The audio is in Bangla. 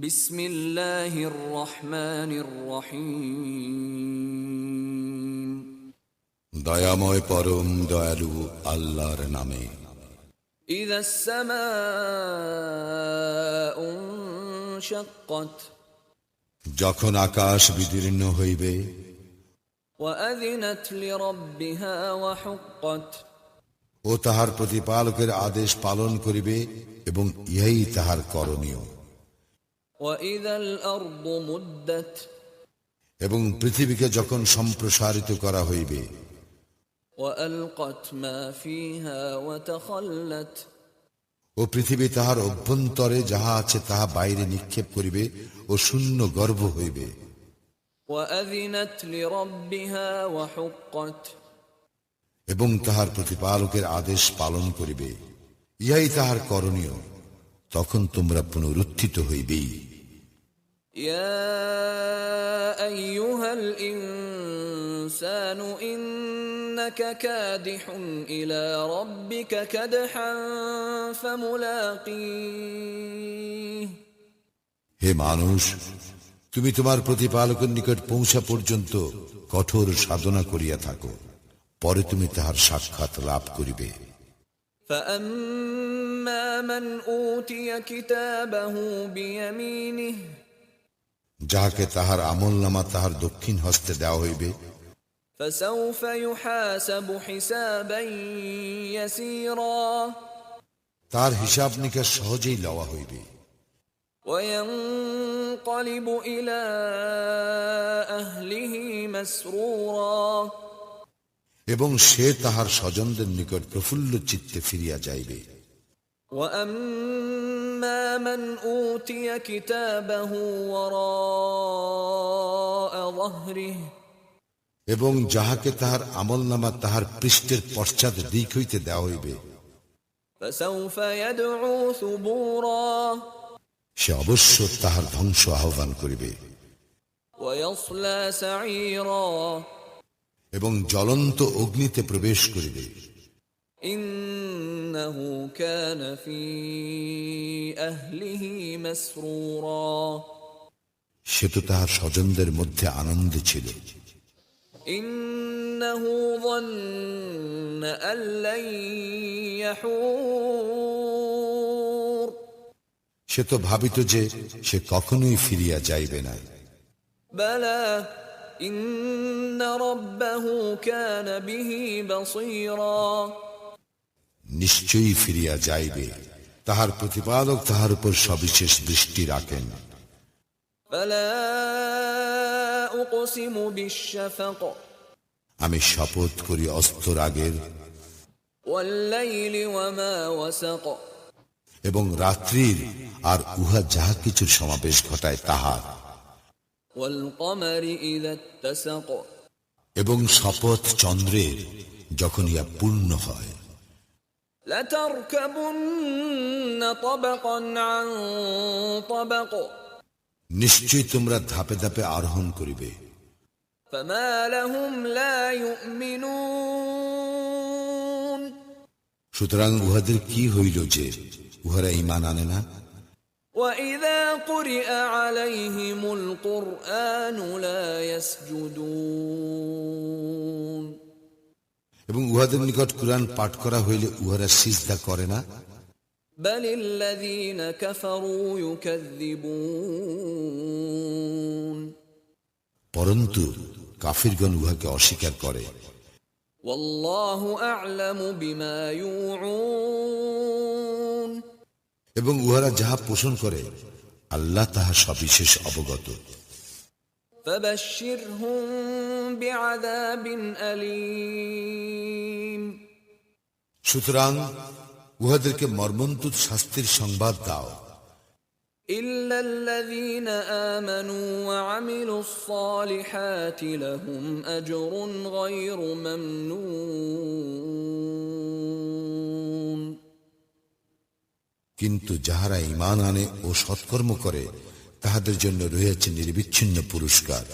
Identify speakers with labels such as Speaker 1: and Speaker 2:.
Speaker 1: বিসমিল্লাহির রহমানির রহিম।
Speaker 2: দয়াময় পরম দয়ালু আল্লাহর নামে।
Speaker 1: ইযাস সামাউ ইনশাক্কাত,
Speaker 2: যখন আকাশ বিদীর্ণ হইবে,
Speaker 1: ওয়া আযিনাত লিরাব্বিহা ওয়া হুক্কাত,
Speaker 2: ও তাহার প্রতিপালকের আদেশ পালন করিবে এবং ইহাই তাহার করণীয়।
Speaker 1: ওয়া ইযাল আরদু মুদ্দাত,
Speaker 2: এবং পৃথিবীকে যখন সম্প্রসারিত করা হইবে,
Speaker 1: ওয়া আলকাত মা ফিহা ওয়া তাখাল্লাত,
Speaker 2: ও পৃথিবী তাহার অভ্যন্তরে যাহা আছে তাহা বাইরে নিক্ষেপ করিবে ও শূন্য গর্ভ হইবে।
Speaker 1: ওয়া আযিনাত লিরাব্বিহা ওয়া হুক্কাত,
Speaker 2: এবং তাহার প্রতিপালকের আদেশ পালন করিবে, ইহাই তাহার করণীয়। তখন তোমরা পুনরুত্থিত হইবেই।
Speaker 1: ইয়া আইয়ুহাল ইনসানু ইন্নাকা কাদিহুন ইলা রাব্বিকা কাদহান ফামুলাকিহ।
Speaker 2: হে মানুষ, তুমি তোমার প্রতিপালকের নিকট পৌঁছা পর্যন্ত কঠোর সাধনা করিয়া থাকো, পরে তুমি তাহার সাক্ষাৎ লাভ করিবে।
Speaker 1: فأما من أوتي كتابه بيمينه,
Speaker 2: যাহাকে তাহার আমলনামা তাহার দক্ষিণ হস্তে দেওয়া হইবে,
Speaker 1: فسوف يحاسب حسابا يسيرا,
Speaker 2: তার হিসাব নিকাশ সহজেই লওয়া হইবে।
Speaker 1: وينقلب إلى أهله مسرورا,
Speaker 2: এবং সে তাহার স্বজনদের নিকট প্রফুল্ল চিত্তে ফিরিয়া যাইবে।
Speaker 1: وأما من أوتي كتابه وراء ظهره,
Speaker 2: এবং যাহাকে তাহার আমলনামা তাহার পৃষ্ঠের পশ্চাৎ দিক হইতে দেওয়া হইবে,
Speaker 1: فسوف يدعو ثبورا,
Speaker 2: সে অবশ্য তাহার ধ্বংস আহ্বান করিবে।
Speaker 1: ويصلى سعيرا,
Speaker 2: এবং জ্বলন্ত অগ্নিতে প্রবেশ করিবে।
Speaker 1: إنه كان في أهله مسرورا,
Speaker 2: সে তো তাহার স্বজনদের মধ্যে আনন্দে ছিল।
Speaker 1: إنه ظن أن لن يحور,
Speaker 2: সে তো ভাবিত যে সে কখনোই ফিরিয়া যাইবে না।
Speaker 1: بلى إن ربه كان به بصيرا,
Speaker 2: নিশ্চয়ই ফিরিয়া যাইবে, তাহার প্রতিপালক তাহার উপর সবিশেষ দৃষ্টি রাখেন।
Speaker 1: فلا أقسم بالشفق,
Speaker 2: আমি শপথ করি অস্তর আগের
Speaker 1: والليل وما وسق,
Speaker 2: এবং রাত্রির আর উহা যাহা কিছুর সমাবেশ ঘটায় তাহার,
Speaker 1: والقمر إذا اتسق,
Speaker 2: এবং শপথ চন্দ্রের যখন ইহা পূর্ণ হয়।
Speaker 1: لتركبن طبقا عن طبق,
Speaker 2: নিশ্চয়ই তোমরা ধাপে ধাপে আরোহণ করিবে।
Speaker 1: فما لهم لا يؤمنون,
Speaker 2: সুতরাং উহাদের কি হইল যে উহারা ঈমান আনে না।
Speaker 1: وإذا قرئ عليهم القرآن لا يسجدون,
Speaker 2: এবং উহাদের নিকট কুরআন পাঠ করা হইলে উহারা সিজদা করে না।
Speaker 1: بل الذين كفروا يكذبون,
Speaker 2: পরন্তু কাফিরগণ উহাকে অস্বীকার করে।
Speaker 1: والله أعلم بما يوعون,
Speaker 2: এবং উহারা যাহা পোষণ করে আল্লাহ তাহা সবিশেষ অবগত।
Speaker 1: فبشرهم بعذاب أليم,
Speaker 2: সুতরাং উহাদেরকে মর্মন্তুদ শাস্তির সংবাদ দাও।
Speaker 1: إلا الذين آمنوا وعملوا الصالحات لهم أجر غير ممنون,
Speaker 2: কিন্তু যাহারা ঈমান আনে ও সৎকর্ম করে তাহাদের জন্য রয়েছে নির্বিচ্ছিন্ন পুরস্কার।